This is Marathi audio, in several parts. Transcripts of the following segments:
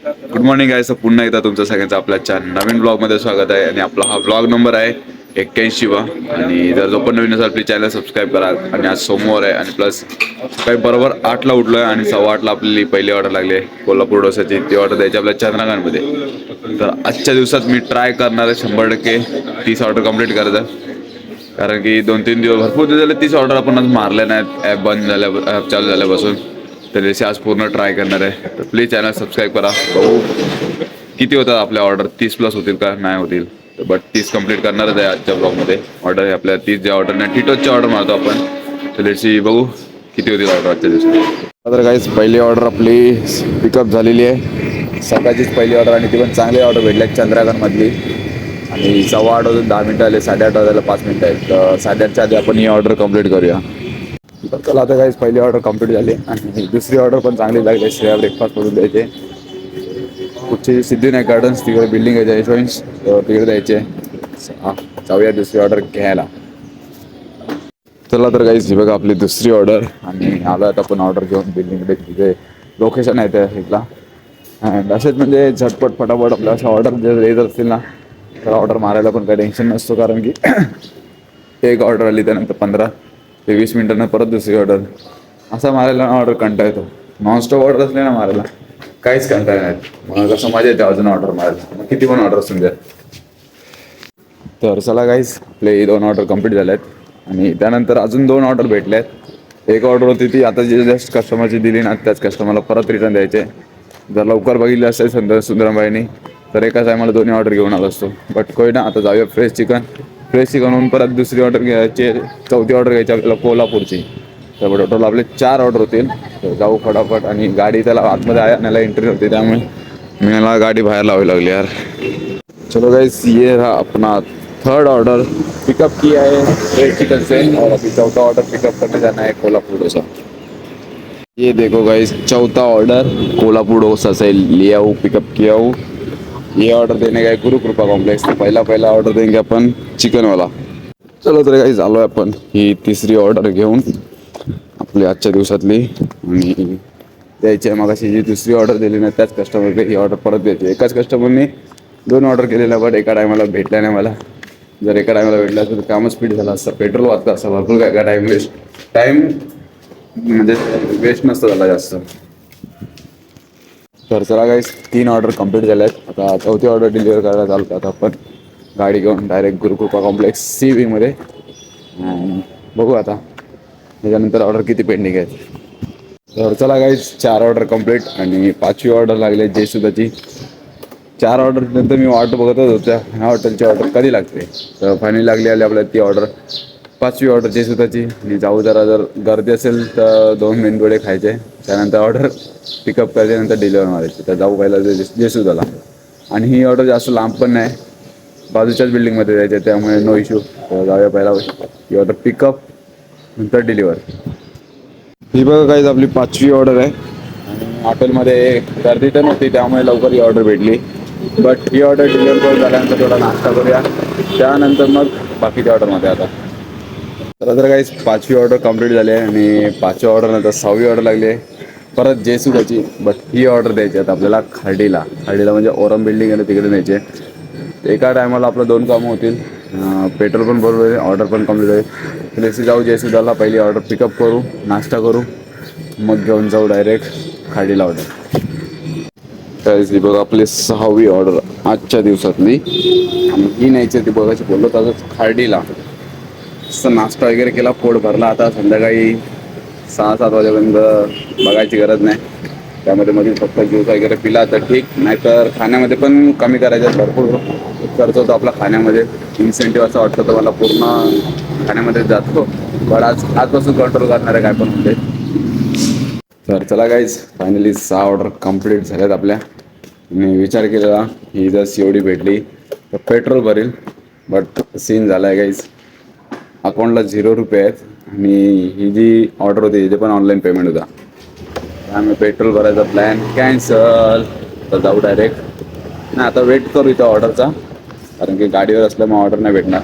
गुड मॉर्निंग आहे सर, पुन्हा एकदा तुमचं सगळ्यांचं आपल्या नवीन ब्लॉगमध्ये स्वागत आहे. आणि आपला हा ब्लॉग नंबर आहे 81 वा. आणि जर जो पण नवीन असेल आपली चॅनल सबस्क्राईब करा. आणि आज सोमवार आहे आणि प्लस सकाळी बरोबर 8ला उठलो आहे आणि 8:15ला आपली पहिली ऑर्डर लागली आहे कोल्हापूर डोसाची. ती ऑर्डर द्यायची आपल्या चंद्रकांतमध्ये. तर आजच्या दिवसात मी ट्राय करणार आहे 100% 30 ऑर्डर कंप्लीट करायचं. कारण की 2-3 दिवस भरपूर दिवस झाले 30 ऑर्डर आपण आज मारल्या नाहीत ॲप बंद झाल्या, ॲप चालू झाल्यापासून. तर त्याची आज पूर्ण ट्राय करणार आहे. तर प्लीज चॅनल सबस्क्राईब करा. बघू किती होतात आपल्या ऑर्डर, 30+ होतील का नाही होतील. तर बट 30 कंप्लीट करणारच आहे आजच्या ब्लॉगमध्ये. ऑर्डर आहे आपल्या 30 ज्या ऑर्डर नाही टिटोची ऑर्डर मारतो आपण. तर त्याची बघू किती होतील ऑर्डर आजच्या दिवसात. तर काहीच पहिली ऑर्डर आपली पिकअप झालेली आहे. सकाळचीच पहिली ऑर्डर आणि ती पण चांगली ऑर्डर भेटली आहे चंद्रकांतमधली. आणि 8:15 वाजून 10 मिनटं आले, 8:30 वाजायला 5 मिनटं आहेत. तर 8:30च्या आधी आपण ही ऑर्डर कंप्लीट करूया. तर चला आता काहीच पहिली ऑर्डर कंप्लीट झाली आणि दुसरी ऑर्डर पण चांगली लागली. श्रेया ब्रेकफास्ट करून द्यायचे. कुठची सिद्धिविनायक गार्डन्स तिकडे बिल्डिंग आहे जयश्वंश, तिकडे द्यायचे. जाऊया दुसरी ऑर्डर घ्यायला. चला तर काहीच ही बघा आपली दुसरी ऑर्डर. आणि आलो आता आपण ऑर्डर घेऊन बिल्डिंगकडे, तिथे लोकेशन आहे त्या साईडला. अँड असेच म्हणजे झटपट फटाफट आपल्या अशा ऑर्डर जर येत असतील ना तर ऑर्डर मारायला पण काही टेन्शन नसतो. कारण की एक ऑर्डर आली त्यानंतर 15 ते 20 मिनिटांना परत दुसरी ऑर्डर, असा मारायला ऑर्डर कंटाळा येतो. नॉनस्टॉप ऑर्डर असले ना मारायला काहीच कंटाळा नाहीत. मग कसं मजा येते अजून ऑर्डर मारायला, मग किती पण ऑर्डर असून द्या. तर चला गाईज आपले 2 ऑर्डर कंप्लीट झाले आहेत आणि त्यानंतर अजून 2 ऑर्डर भेटले आहेत. एक ऑर्डर होती ती आता जे जस्ट कस्टमरची दिली ना त्याच कस्टमरला परत रिटर्न द्यायचे. जर लवकर बघितलं असेल सुंदरमबाईंनी तर एका टायमाला 2 ऑर्डर घेऊन आलो असतो. बट कोई ना, आता जाऊया फ्रेश चिकन होऊन परत दुसरी ऑर्डर घ्यायची, चौथी ऑर्डर घ्यायची आपल्याला कोल्हापूरची. तर टोटल आपले 4 ऑर्डर होतील. तर जाऊ फटाफट. आणि गाडी त्याला आतमध्ये आणायला एंट्री होती त्यामुळे मी मला गाडी बाहेर लावावी लागली यार. चलो गाइस, ये रहा अपना 3rd ऑर्डर पिकअप किया है फ्रेश चिकन से. और अभी 4था ऑर्डर पिकअप करने जाना है कोल्हापुर डोसा. ये देखो गाइस 4था ऑर्डर कोल्हापुर डोसा से लिया हूँ, पिकअप किया हूँ. ये ऑर्डर देने का है गुरु कृपा कॉम्प्लेक्स. पहिला ऑर्डर देंगे अपन चिकन वाला. चलो तर गाइस आलो आपण ही तिसरी ऑर्डर घेऊन आपली आजच्या दिवसातली. आणि द्यायची आहे. मगाशी जी दुसरी ऑर्डर दिली ना त्याच कस्टमरकडे ही ऑर्डर परत द्यायची. एकाच कस्टमरने 2 ऑर्डर केलेल्या, बट एका टायमाला भेटल्या नाही मला. जर एका टायमाला भेटलं असतं तर कामच स्पीड झालं असतं, पेट्रोल वाचलं असतं भरपूर. काय काय टाईम म्हणजे वेस्ट नसतं झाला जास्त. तर चला गाईस 3 ऑर्डर कंप्लीट झाल्या आहेत. आता 4थी ऑर्डर डिलिव्हर करायला चालतो आता आपण गाडी घेऊन डायरेक्ट गुरुकृपा कॉम्प्लेक्स CBमध्ये. बघू आता त्याच्यानंतर ऑर्डर किती पेंडिंग आहेत. तर चला गाईज 4 ऑर्डर कंप्लीट आणि 5वी ऑर्डर लागली जयसुदाची. 4 ऑर्डर नंतर मी वाट बघतच होत्या ह्या हॉटेलची ऑर्डर कधी लागते. तर फायनली लागली आपल्याला ती ऑर्डर, 5वी ऑर्डर जयसुदाची. आणि जाऊ जर गर्दी असेल तर 2 मेंदुवडे खायचे, त्यानंतर ऑर्डर पिकअप करायचे, नंतर डिलिव्हर मारायची. तर जाऊ पहिला जयसुदाला. आणि ही ऑर्डर जास्त लांब पण नाही, बाजूच्याच बिल्डिंगमध्ये जायचे, त्यामुळे नो इश्यू. तर जाऊया पहिला ही ऑर्डर पिकअप नंतर डिलिव्हर. ही बघा काहीच आपली 5वी ऑर्डर आहे. आणि हॉटेलमध्ये गर्दी तर नव्हती त्यामुळे लवकर ही ऑर्डर भेटली. बट ही ऑर्डर डिलिव्हर करून झाल्यानंतर थोडा नाश्ता करूया, त्यानंतर मग बाकीच्या ऑर्डरमध्ये. आता तर काहीच 5वी ऑर्डर कंप्लीट झाली आहे आणि 5व्या ऑर्डरनंतर 6वी ऑर्डर लागली आहे परत जयसुदाची. बट ही ऑर्डर द्यायची आता आपल्याला खाडीला म्हणजे ओरम बिल्डिंग आहे ना तिकडे न्यायचे. एका टायमाला आपलं 2 कामं होतील. पेट्रोल पण बरोबर आहे, ऑर्डर पण कंप्लीट आहे. प्लेसी जाऊ जयसुदाला, पहिली ऑर्डर पिकअप करू, नाश्ता करू, मग घेऊन जाऊ डायरेक्ट खाडीला ऑर्डर. काय बघा आपली 6वी ऑर्डर आजच्या दिवसातली. आणि ही न्यायची ती बघायची बोललो तसंच खाडीला. असं नाश्ता वगैरे केला, पोट भरला. आता संध्याकाळी 6-7 वाजेपर्यंत बघायची गरज नाही. त्यामध्ये मध्ये फक्त ज्यूस वगैरे पिला तर ठीक, नाहीतर खाण्यामध्ये पण कमी करायचं. भरपूर खर्च होतो आपला खाण्यामध्ये. इन्सेंटिव्ह असं वाटतं तर मला पूर्ण खाण्यामध्ये जातो. पण आजपासून कंट्रोल करणार आहे काय पण होते. तर चला गाईज फायनली 6 ऑर्डर कंप्लीट झाल्यात आपल्या. मी विचार केलेला ही जर COD भेटली तर पेट्रोल भरेल, बट सीन झाला आहे गाईज. अकाउंटला 0 रुपये आहेत आणि ही जी ऑर्डर होती तिथे पण ऑनलाईन पेमेंट होता. त्यामुळे पेट्रोल भरायचा प्लॅन कॅन्सल. तर जाऊ डायरेक्ट नाही, आता वेट करू इथं ऑर्डरचा, कारण की गाडीवर असल्यामुळे ऑर्डर नाही भेटणार.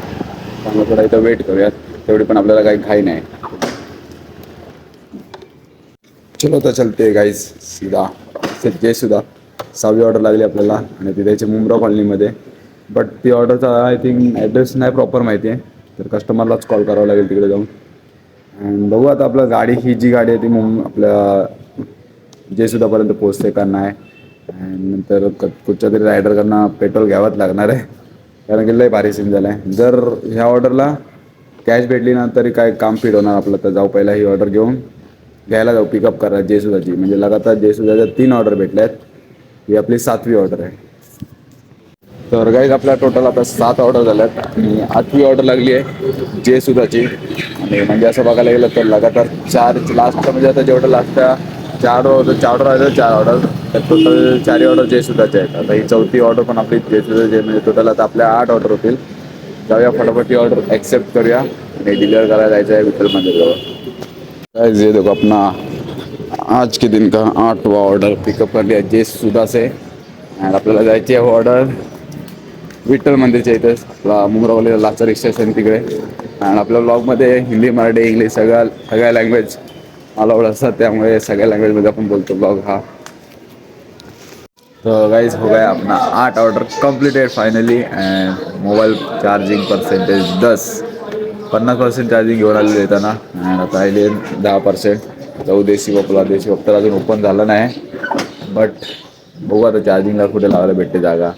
त्यामुळे थोडा इथं वेट करूयात, तेवढी पण आपल्याला काही घाई नाही. चलो तर चलते गाइस सीधा जयसुदा. 6वी ऑर्डर लागली आपल्याला आणि ती द्यायची मुंब्रा कॉलनीमध्ये. बट ती ऑर्डरचा आय थिंक ॲड्रेस नाही प्रॉपर माहिती आहे, तर कस्टमरलाच कॉल करावं लागेल तिकडे जाऊन. अँड बघू आता आपलं गाडी ही जी गाडी आहे ती आपल्या जेसुदापर्यंत पोहोचते का नाही. अँड नंतर कुठच्या तरी रायडरकडनं पेट्रोल घ्यावंच लागणार आहे, कारण की लय भारी सीन झाला आहे. जर ह्या ऑर्डरला कॅश भेटली ना तरी काय काम फिट होणार आपलं. तर जाऊ पहिला ही ऑर्डर घेऊन घ्यायला जाऊ, पिकअप करा जेसुदाची. म्हणजे लगातार जेसुदाच्या 3 ऑर्डर भेटल्या आहेत. ही आपली 7वी ऑर्डर आहे. तर गाईज आपल्या टोटल आता 7 ऑर्डर झाल्यात आणि 8वी ऑर्डर लागली आहे जेसुदाची. आणि म्हणजे असं बघायला गेलं तर लगातार 4 लास्टचं म्हणजे आता जेवढं लास्टच्या 4 ऑर्डर 4 ऑर्डर तर टोटल 4 ऑर्डर जेसुदाचे आहेत. आता ही 4थी ऑर्डर पण आपली जेसुदाची, म्हणजे टोटल आता आपल्या 8 ऑर्डर होतील. जाऊया फटाफट ही ऑर्डर ॲक्सेप्ट करूया आणि डिलिव्हर करायला जायचं आहे विठ्ठल मंदिरजवळ. गाइस ये देखो अपना आज के दिन का 8वां ऑर्डर पिकअप कर लिया जेसुदा से. आणि आपल्याला जायची आहे ऑर्डर विठ्ठल मंदिरच्या इथं आपला मुंब्रावाले लाचा स्टेशन तिकडे. आणि आपल्या ब्लॉगमध्ये हिंदी मराठी इंग्लिश सगळ्या लँग्वेज अलाउड असतात, त्यामुळे सगळ्या लँग्वेजमध्ये आपण बोलतो ब्लॉग हा. तो गाइस हो गया अपना 8 order completed finally. And mobile charging percentage 50% charging घेऊन आलेलं येताना. अँड आता राहिले 10%. जाऊ देशी वॉक तर अजून ओपन झालं नाही, बट बघू आता चार्जिंगला कुठे लावायला भेटते जागा.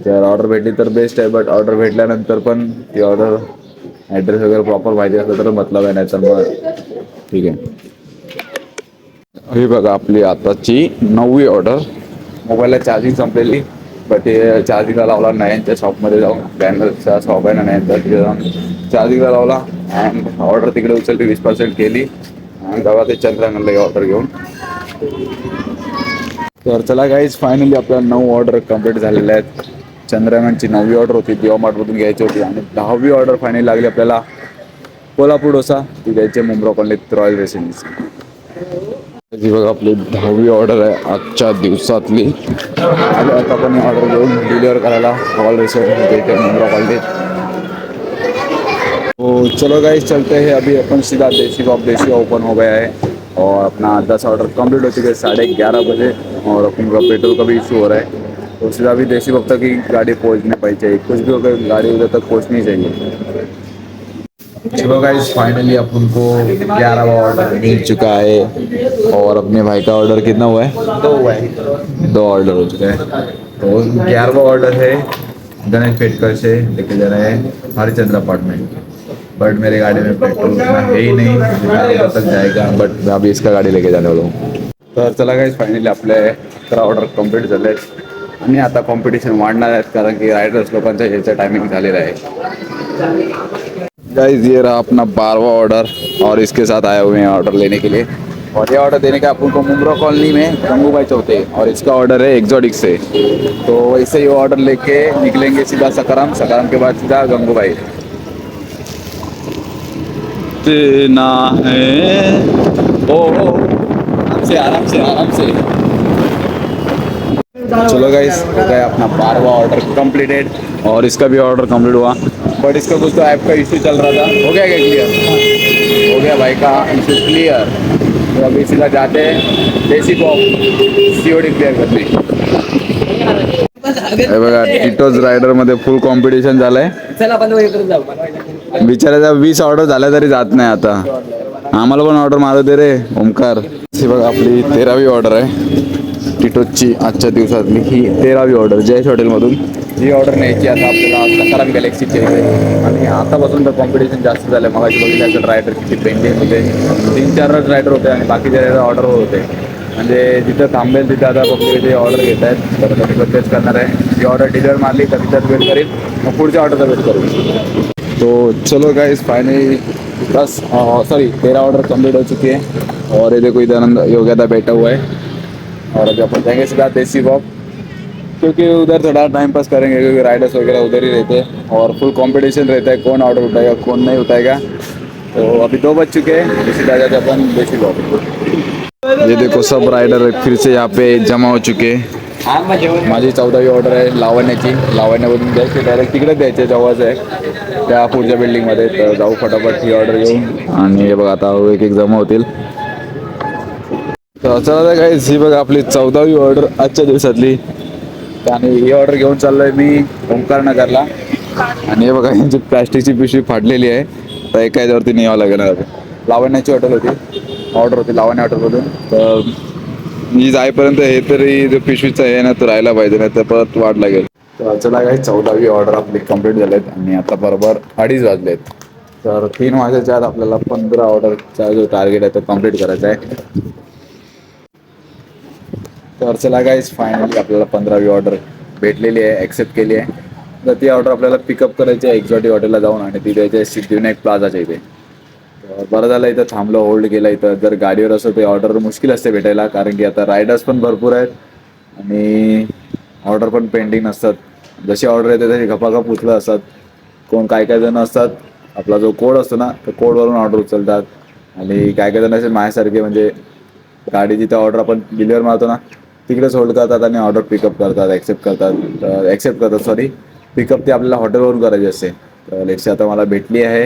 जर ऑर्डर भेटली तर बेस्ट आहे, बट ऑर्डर भेटल्यानंतर पण ती ऑर्डर ॲड्रेस वगैरे प्रॉपर माहिती असलं तर मतलब आहे, नाही तर मग ठीक आहे. ही बघा आपली आताची 9वी ऑर्डर. मोबाईलला चार्जिंग संपलेली, बट ते चार्जिंगला लावला नाही. यांच्या शॉपमध्ये जाऊन बँगलचा शॉप आहे ना नाही, तर तिथे जाऊन चार्जिंगला लावला अँड ऑर्डर तिकडे उचलली 20% केली. आणि तेव्हा ते चंद्रांगणला ऑर्डर घेऊन. तर चला गाईज फायनली आपल्या 9 ऑर्डर कंप्लीट झालेल्या आहेत. चंद्रांगणची 9वी ऑर्डर होती दिवा मार्टमधून घ्यायची होती. आणि 10वी ऑर्डर फायनली लागली आपल्याला कोल्हापूर डोसा, ती द्यायची मुंब्रा कॉलनीत रॉयल रेसिडेन्सी. जी बघा आपली 10वी ऑर्डर आहे आजच्या दिवसातली. आता पण ऑर्डर घेऊन डिलिव्हर करायला रॉयल रेसिडेन्सी इथे मुंब्रा कॉलनीत. तो चलो गाइस चलते हैं, अभी अपन सीधा देसी ओपन हो गया है और अपना 10 ऑर्डर कंप्लीट हो चुके हैं 11:30 बजे. और अपन का पेट्रोल का भी इशू हो रहा है, तो सीधा अभी देसी वक्त तक की गाड़ी पहुंचने पाई चाहिए. कुछ भी होकर गाड़ी उधर तक पहुंचनी चाहिए. चलो गाइस फाइनली अपन को 11वां ऑर्डर मिल चुका है. और अपने भाई का ऑर्डर कितना हुआ है? 2 हुआ है. 2 ऑर्डर हो चुके हैं. तो 11वां ऑर्डर है गणेश पेटकर से लेके जा रहे हैं हरिचंद्र अपार्टमेंट. बट मेरे गाड़ी में पेट्रोल उतना है ही नहीं, उधर तक जाएगा. बट मैं अभी इसका गाड़ी लेके जाने वाला हूँ. तर चला गाइस फायनली आपले 11 ऑर्डर कंप्लीट झाले आहेत आणि आता कॉम्पिटिशन वाढणार आहेत, कारण की रायडर्स लोकांचा याचा टायमिंग झालेला आहे. गाइस ये रहा अपना 12वां ऑर्डर और इसके साथ आए हुए हैं ऑर्डर लेने के लिए. और ये ऑर्डर देने का अपन को मुंब्रा कॉलोनी में गंगूबाई चौथे, और इसका ऑर्डर है एक्सोटिक से. तो वैसे ही ऑर्डर लेके निकलेंगे सीधा सकाराम के बाद सीधा गंगूबाई. ना है ओ आराम से. चलो गाइस हो गया अपना 12वां ऑर्डर कंप्लीटेड और इसका भी ऑर्डर कंप्लीट हुआ. बट इसका कुछ तो ऐप का इशू चल रहा था. हो गया क्या क्लियर? हो गया भाई का इशू क्लियर. तो अभी सीधा जाते हैं देसी बॉक्स सीओडी क्लियर करने. हे बघा टिटोज रायडर मध्ये फुल कॉम्पिटिशन झालंय. बिचाराचा 20 ऑर्डर झाल्या तरी जात नाही. आता आम्हाला पण ऑर्डर मारू दे रे ओमकार. ही बघा आपली 13वी ऑर्डर आहे टिटोजची आजच्या दिवसातली. ही 13वी ऑर्डर जयेश हॉटेलमधून. ही ऑर्डर न्यायची आता आपल्याला सकाराम गॅलेक्सीची आहे. आणि आतापासून तर कॉम्पिटिशन जास्त झालं आहे. मगाशी बघितलं रायडर किती पेंडिंग होते, 3-4 रायडर होते आणि बाकीचे ऑर्डर होते. म्हणजे जिथं थांबेल तिथं आता फक्त इथे ऑर्डर घेत आहेत. तर कधी तेच करणार आहे. ही ऑर्डर डिलिव्हर मारली तर तिथंच वेट करेल, मग पुढच्या ऑर्डरचा वेट करू. तो चलो गाइस फाइनली 13 ऑर्डर कंप्लीट हो चुकी है. और ये देखो इधर योग्यता बैठा हुआ है. और अभी अपन जाएंगे सीधा देसी वॉक, क्योंकि उधर थोड़ा टाइम पास करेंगे, क्योंकि राइडर्स वगैरह उधर ही रहते हैं और फुल कंपटीशन रहता है कौन ऑर्डर उठाएगा कौन नहीं उठाएगा. तो अभी 2 बज चुके हैं, सीधा जाते अपन देसी वॉक. ये देखो सब राइडर फिर से यहाँ पे जमा हो चुके हैं. माझी 14वी ऑर्डर आहे लावण्याची. लावण्यामधून द्यायची डायरेक्ट तिकडे द्यायचे जवळच आहे त्या पुढच्या बिल्डिंगमध्ये. तर जाऊ फटाफट ही ऑर्डर घेऊन. आणि हे बघा आता एक जमा होतील. तर तर चला काय ही बघा आपली 14वी ऑर्डर आजच्या दिवसातली. आणि ही ऑर्डर घेऊन चाललोय मी ओंकार नगरला. आणि हे बघा यांची प्लॅस्टिकची पिशवी फाडलेली आहे, तर एका याच्यावरती न्यावं लागेल. लावण्याची हॉटेल होती, ऑर्डर होती लावण्या हॉटेलमधून. तर मी जाईपर्यंत हे तरी जो पिशवीचा आहे ना तो राहायला पाहिजे, नाही तर परत वाट लागेल. तर चला काही 14वी ऑर्डर आपली कंप्लीट झालेत आणि आता बरोबर 2:30 वाजलेत. तर 3 वाजायच्या आत आपल्याला 15 ऑर्डरचा जो टार्गेट आहे तो कंप्लीट करायचा आहे. तर चला गाईज फायनली आपल्याला 15वी ऑर्डर भेटलेली आहे, ॲक्सेप्ट केली आहे. तर ती ऑर्डर आपल्याला पिकअप करायची आहे एक्झॉटिक हॉटेलला जाऊन, आणि ती द्यायची आहे सिद्धिविनायक प्लाझाच्या इथे. तर बरं झालं इथं थांबलं, होल्ड केलं. इथं जर गाडीवर असं ते ऑर्डर मुश्किल असते भेटायला, कारण की आता रायडर्स पण भरपूर आहेत आणि ऑर्डर पण पेंडिंग नसतात. जशी ऑर्डर येते तशी घपाघप उचलत असतात. काय जण असतात आपला जो कोड असतो ना त्या कोडवरून ऑर्डर उचलतात. आणि काय जण असे माझ्यासारखे म्हणजे गाडी जिथं ऑर्डर आपण डिलिव्हर मारतो ना तिकडेच होल्ड करतात आणि ऑर्डर पिकअप करतात, ॲक्सेप्ट करतात सॉरी. पिकअप ती आपल्याला हॉटेलवरून करायची असते. तर लेट्स आता मला भेटली आहे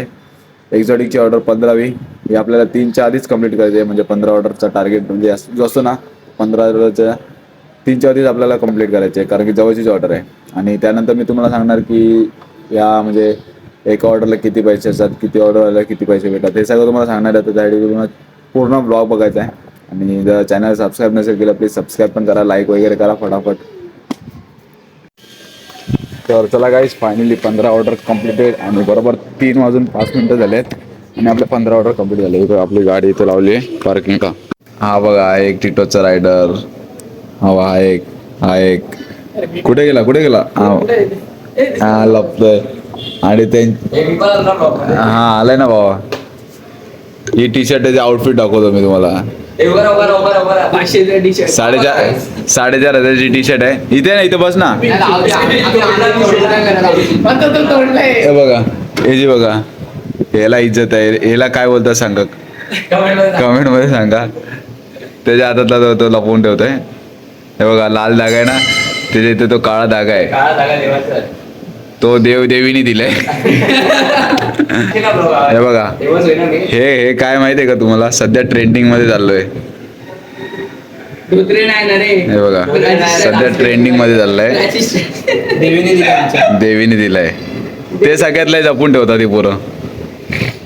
एक्झॉटिकची ऑर्डर 15वी. ही आपल्याला 3च्या आधीच कंप्लीट करायची आहे, म्हणजे 15 ऑर्डरचा टार्गेट म्हणजे जो असतो ना 15 ऑर्डरच्या 3च्या आधीच आपल्याला कंप्लीट करायचे आहे, कारण की जवळचीच ऑर्डर आहे. आणि त्यानंतर मी तुम्हाला सांगणार की या म्हणजे एका ऑर्डरला किती पैसे असतात, किती ऑर्डरला किती पैसे भेटतात, हे सगळं तुम्हाला सांगणार आहे. तर त्यासाठी तुम्हाला पूर्ण ब्लॉग बघायचा आहे. आणि जर चॅनल सबस्क्राईब नसेल केलं प्लीज सबस्क्राईब पण करा, लाईक वगैरे करा फटाफट. तर चला गाईज फायनली 15 ऑर्डर कम्प्लिटेड आणि बरोबर 3:05 झाले आहेत आणि आपल्या 15 ऑर्डर कम्प्लीट झाले. इथं आपली गाडी इथं लावली आहे पार्किंग का. हा बघा हा एक टिटोचा रायडर, हा एक कुठे गेला हा लपतोय. आणि ते हा आलाय ना बाबा. ही टी शर्ट त्याचे आउटफिट दाखवतो मी तुम्हाला. 4,500ची टी शर्ट आहे. इथे ना इथे बस ना. हे बघा हे जी बघा, याला इज्जत आहे. याला काय बोलतात सांगा कमेंट मध्ये सांगा. त्याच्या हातातला तो लपवून ठेवतोय. हे बघा लाल धागा आहे ना, त्याच्या इथे तो काळा धागा आहे, तो देवीने दिलाय. हे बघा हे काय माहितीये का तुम्हाला, सध्या ट्रेंडिंग मध्ये चाललोय. हे बघा सध्या ट्रेंडिंग मध्ये चाललंय. देवीने दिलाय. ते सगळ्यातला जपून ठेवतात ती पोरं.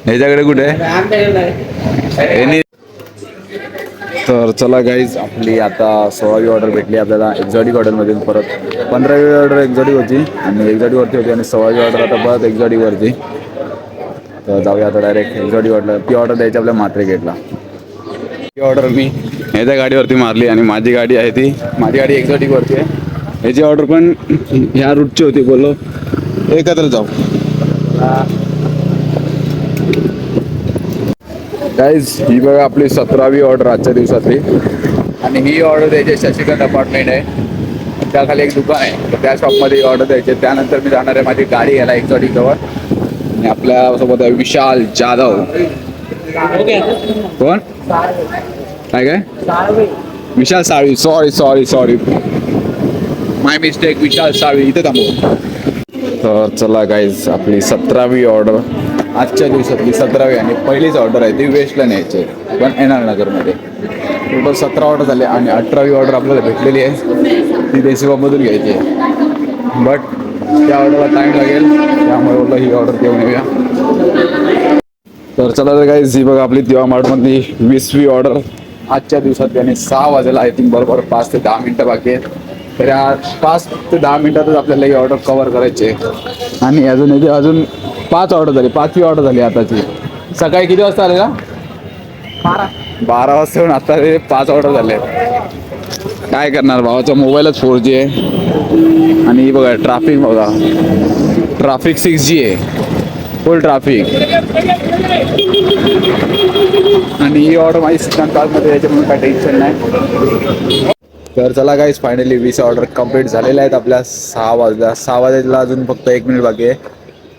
ह्याच्याकडे कुठे आहे. तर चला गाईज आपली आता 16वी ऑर्डर भेटली आपल्याला एक्झॉटिक हॉटेलमधून. परत 15वी ऑर्डर एक्झॉटिक होती आणि एक्झॉटिकवरती होती आणि 16वी ऑर्डर आता परत एक्झॉटिकवरती. तर जाऊया आता डायरेक्ट एक्झॉटिक ऑर्डर. ती ऑर्डर द्यायची आपल्या मात्रे गेटला. ती ऑर्डर मी ह्याच्या गाडीवरती मारली आणि माझी गाडी आहे ती, माझी गाडी एक्झॉटिकवरती आहे. ह्याची ऑर्डर पण ह्या रूटची होती, बोललो एकत्र जाऊ. गाईज ही बघा आपली 17वी ऑर्डर आजच्या दिवसातली. आणि ही ऑर्डर द्यायची शशिकांत अपार्टमेंट आहे, त्याखाली एक दुकान आहे. तर त्या शॉपमध्ये ऑर्डर द्यायची. त्यानंतर मी जाणार आहे माझी गाडी यायला एक्झॉटिक जवळ. आणि आपल्यासोबत आहे विशाल जाधव. कोण काय विशाल साळवी. सॉरी माय मिस्टेक. विशाल साळवी इथे थांबू. तर चला गाईज आपली 17वी ऑर्डर आजच्या दिवसातली 17वी आणि पहिलीच ऑर्डर आहे ती वेस्टला न्यायची पण एनआर नगरमध्ये. टोटल 17 ऑर्डर झाले आणि 18वी ऑर्डर आपल्याला भेटलेली आहे, ती देशीबामधून घ्यायची आहे. बट त्या ऑर्डरला टाईम लागेल, त्यामुळे बोललं ही ऑर्डर घेऊन येऊया. तर चला तर गाईज ही बघा आपली दिवा मार्टमधली 20वी ऑर्डर आजच्या दिवसातली. आणि 6 वाजेला आय थिंक बरोबर 5 ते 10 मिनटं बाकी आहेत. तर या 5 ते 10 मिनटातच आपल्याला ही ऑर्डर कव्हर करायची आहे. आणि अजून 5 ऑर्डर झाली, 5वी ऑर्डर झाली आताची. सकाळी किती वाजता आले का? 12 वाजता येऊन आता 5 ऑर्डर झाले. काय करणार, भावाचा मोबाईलच 4G आहे. आणि बघा ट्रॅफिक बघा, ट्रॅफिक 6G आहे, फुल ट्रॅफिक. आणि ही ऑर्डर माझी सिद्धांतमध्ये याच्यामुळे काय टेन्शन नाही. तर चला गाईज फायनली 20 ऑर्डर कंप्लीट झालेल्या आहेत आपल्या. 6 वाजला अजून फक्त 1 मिनिट बाकी आहे.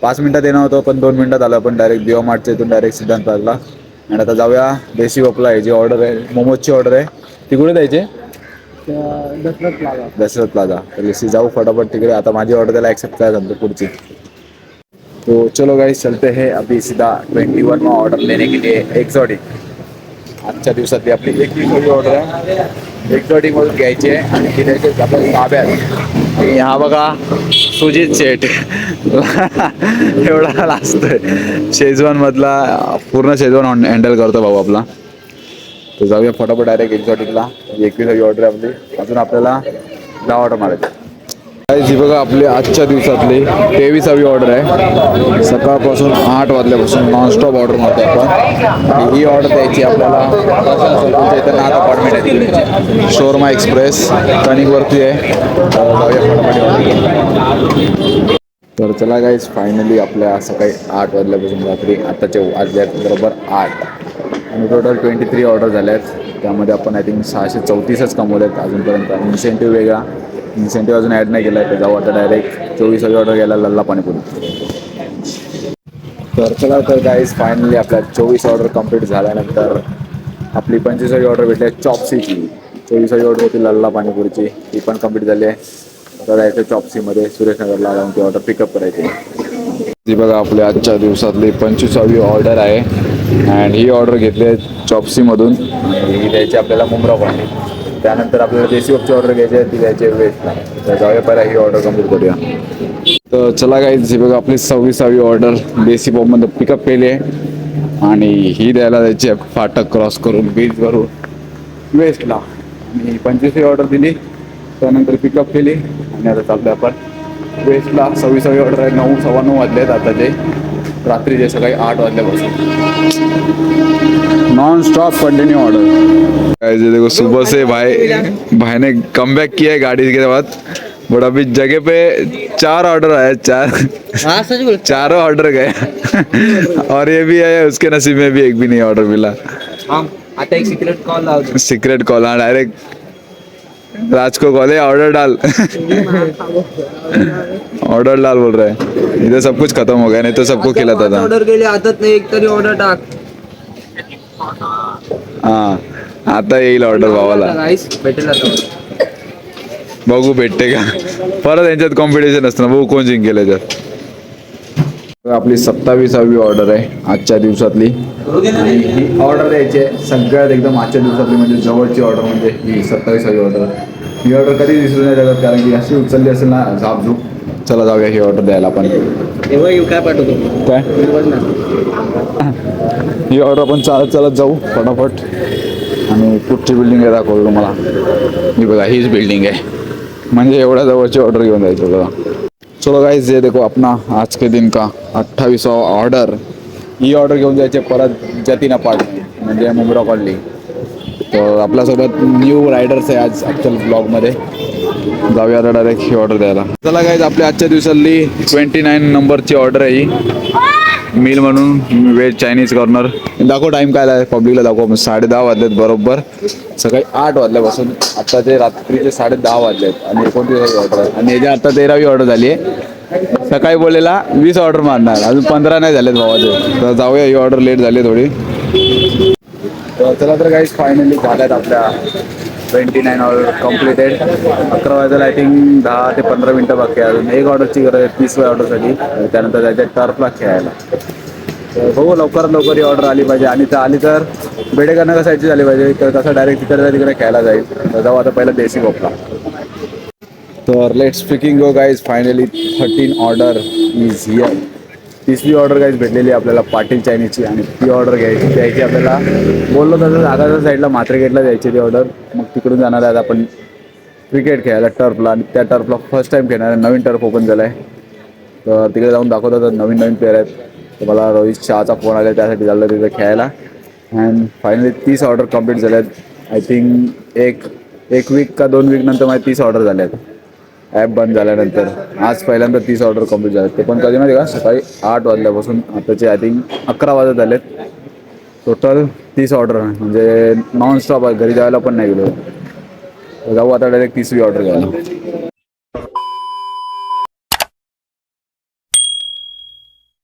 5 मिनिटात येणं होतं पण 2 मिनिटात आलं. आपण डायरेक्ट दिवा मार्टच्या इथून डायरेक्ट सिद्धांत पार्कला. आणि आता जाऊया देशी वपला आहे जी ऑर्डर आहे, मोमोजची ऑर्डर आहे, ती कुठे द्यायची? दशरथ प्लाझा. तर जशी जाऊ फटाफट तिकडे. आता माझी ऑर्डर त्याला ॲक्सेप्ट करायला सांगतो पुढची. तो चलो गाइस चलते हैं अभी सीधा 21 में ऑर्डर लेने के लिए एक्सॉटिक. आजच्या दिवसातली आपली 21वी ऑर्डर आहे. एक्झॉटिक मधून घ्यायची आहे आणि ती द्यायची आपल्या ताब्यात. आणि हा बघा सुजित शेठ एवढा लाजतोय. शेजवान मधला पूर्ण शेजवान हँडल करतो भाऊ आपला. तर जाऊया फटाफट डायरेक्ट एक्झॉटिकला. 21वी ऑर्डर आहे आपली. अजून आपल्याला 10 ऑर्डर मारायचे. ही बघा आपली आजच्या दिवसातली 23वी ऑर्डर आहे. सकाळपासून 8 वाजल्यापासून नॉनस्टॉप ऑर्डर मारतो आपण. आणि ही ऑर्डर द्यायची आपल्याला इथं नाथ अपार्टमेंट आहे, शोरमा एक्सप्रेस कणिकवरती आहे. तर चला गाईज, फायनली आपल्या सकाळी 8 वाजल्यापासून रात्री आताचे वाजले बरोबर 8 आणि टोटल 23 ऑर्डर झाल्या आहेत. त्यामध्ये आपण आय थिंक 634च कमवले आहेत अजूनपर्यंत. इन्सेंटिव्ह वेगळा, इन्सेंटिव्ह अजून ॲड नाही केला आहे. तर जाऊ आता डायरेक्ट 24वी ऑर्डर घ्यायला लल्ला पाणीपुरी. तर चला, तर गाईज फायनली आपल्या 24 ऑर्डर कंप्लीट झाल्यानंतर आपली 25वी ऑर्डर भेटली आहे चॉप्सीची. 24वी ऑर्डर होती लल्ला पाणीपुरीची, ती पण कंप्लीट झाली आहे. तर जायचं चॉप्सीमध्ये सुरेशनगरला जाऊन ती ऑर्डर पिकअप करायची. ती बघा आपल्या आजच्या दिवसातली 25वी ऑर्डर आहे. अँड ही ऑर्डर घेतली आहे चॉप्सीमधून. ही द्यायची आपल्याला मुंब्रा पाणी. त्यानंतर आपल्याला देसी वपची ऑर्डर घ्यायची आहे, ती द्यायची वेस्टला. तर जाऊया पहिला ही ऑर्डर कंप्लीट करूया. तर चला गाईज, ही बघा आपली 26वी ऑर्डर देसी पॉपमध्ये पिकअप केली आहे. आणि ही द्यायला द्यायची आहे फाटक क्रॉस करून बीचवरून वेस्टला. आणि 25वी ऑर्डर दिली, त्यानंतर पिकअप केली आणि आता चालतो आपण वेस्टला. 26वी ऑर्डर आहे. 9, 9:15 वाजले आहेत आताचे, रात्रीचे सकाळी 8 वाजल्यापासून नॉन स्टॉप कंटिन्यू ऑर्डर. देखो सुबह से भाई ने कम बैक किया है गाड़ी के बाद. बट अभी जगह पे 4 ऑर्डर आए, 4 ऑर्डर गए और ये भी है उसके नसीब में भी एक भी नहीं ऑर्डर मिला. आता एक सीक्रेट कॉल हाँ, डायरेक्ट राज को कॉल है, ऑर्डर डाल ऑर्डर डाल बोल रहा है. इधर सब कुछ खत्म हो गया, नहीं तो सबको खिलाता था. ऑर्डर केली आदत नाही, एक तरी ऑर्डर टाक. हाँ, आता येईल ऑर्डर भावाला. राईस भेटेल आता. बघू भेटते का. परत यांच्यात कॉम्पिटिशन असतं ना, बघू कोण जिंकेल याच्यात. आपली 27वी ऑर्डर आहे आजच्या दिवसातली. आणि ही ऑर्डर द्यायची आहे सगळ्यात एकदम आजच्या दिवसातली, म्हणजे जवळची ऑर्डर म्हणजे ही 27वी ऑर्डर. ही ऑर्डर कधी विसरू नाही शकत, कारण की अशी उचलली असेल ना झापझूप. चला जाऊया ही ऑर्डर द्यायला आपण. काय पाठवतो काय ही ऑर्डर आपण चालत चालत जाऊ फटाफट. आणि कुठची बिल्डिंग आहे दाखवतो तुम्हाला. ही बघा हीच बिल्डिंग आहे, म्हणजे एवढ्या जवळची ऑर्डर घेऊन जायचं बघा. चलो गाइस, ये देखो अपना आज के दिन का 28वां ऑर्डर. ही ऑर्डर घेऊन जायचे परत जतीन अपार्टमेंट म्हणजे मुंब्रा कॉलनी. तर आपल्यासोबत न्यू रायडर्स आहे आज ॲक्च्युअल ब्लॉगमध्ये. जाऊया डायरेक्ट ही ऑर्डर द्यायला. चला गाइस, आपल्या आजच्या दिवसातली 29 नंबरची ऑर्डर आहे ही. मील म्हणून व्हेज चायनीज कॉर्नर. दाखव टाईम काय आहे पब्लिकला दाखव. 10:30 वाजलेत बरोबर. सकाळी 8 वाजल्यापासून आता ते रात्रीचे 10:30 वाजले आहेत. आणि 29वी ऑर्डर आहे. आणि याची आता 13वी ऑर्डर झाली आहे. सकाळी बोललेला 20 ऑर्डर मारणार, अजून 15 नाही झालेत भावाचे. तर जाऊया, ही ऑर्डर लेट झाली थोडी. तर चला तर गाईज, फायनली झाल्यात आपल्या 29 ऑर्डर कम्प्लिटेड. 11 वाजायला आय थिंक 10 ते 15 मिनटं बाकी आहे. अजून एक ऑर्डरची गरज आहे 30व्या ऑर्डरसाठी. त्यानंतर जायचं टर्फला खेळायला. तर बघू लवकरात लवकर ही ऑर्डर आली पाहिजे. आणि तर आली तर बेडेकरनगर साईडची झाली पाहिजे, तर तसं डायरेक्ट तिकडे खेळायला जाईल. तर जाऊ आता पहिला देसी गोपला. तर let's freaking go guys. Finally 13 order is here. 30वी ऑर्डर गाईज भेटलेली आपल्याला पाटील चायनीजची. आणि ती ऑर्डर द्यायची आपल्याला. बोललो तसं आगाच्या साईडला मात्रेगेटला द्यायची ती ऑर्डर. मग तिकडून जाणार आहेत आपण क्रिकेट खेळायला टर्फला. आणि त्या टर्फला फर्स्ट टाईम खेळणार आहे. नवीन टर्फ ओपन झाला आहे, तर तिकडे जाऊन दाखवतात. नवीन प्लेयर आहेत. तर मला रोहित शहाचा फोन आला, त्यासाठी झालं तिथं खेळायला. अँड फायनली 30 ऑर्डर कंप्लीट झाल्या आहेत. आय थिंक एक वीक का 2 वीक नंतर माझ्या 30 ऑर्डर झाल्या आहेत ॲप बंद झाल्यानंतर. आज पहिल्यांदा 30 ऑर्डर कंप्लीट झाले. ते पण कधी माहिती का, सकाळी 8 वाजल्यापासून आताचे आय थिंक 11 वाजत झालेत. टोटल 30 ऑर्डर म्हणजे नॉनस्टॉप. घरी जायला पण नाही गेलो. जाऊ आता डायरेक्ट 30वी ऑर्डर घ्यायला.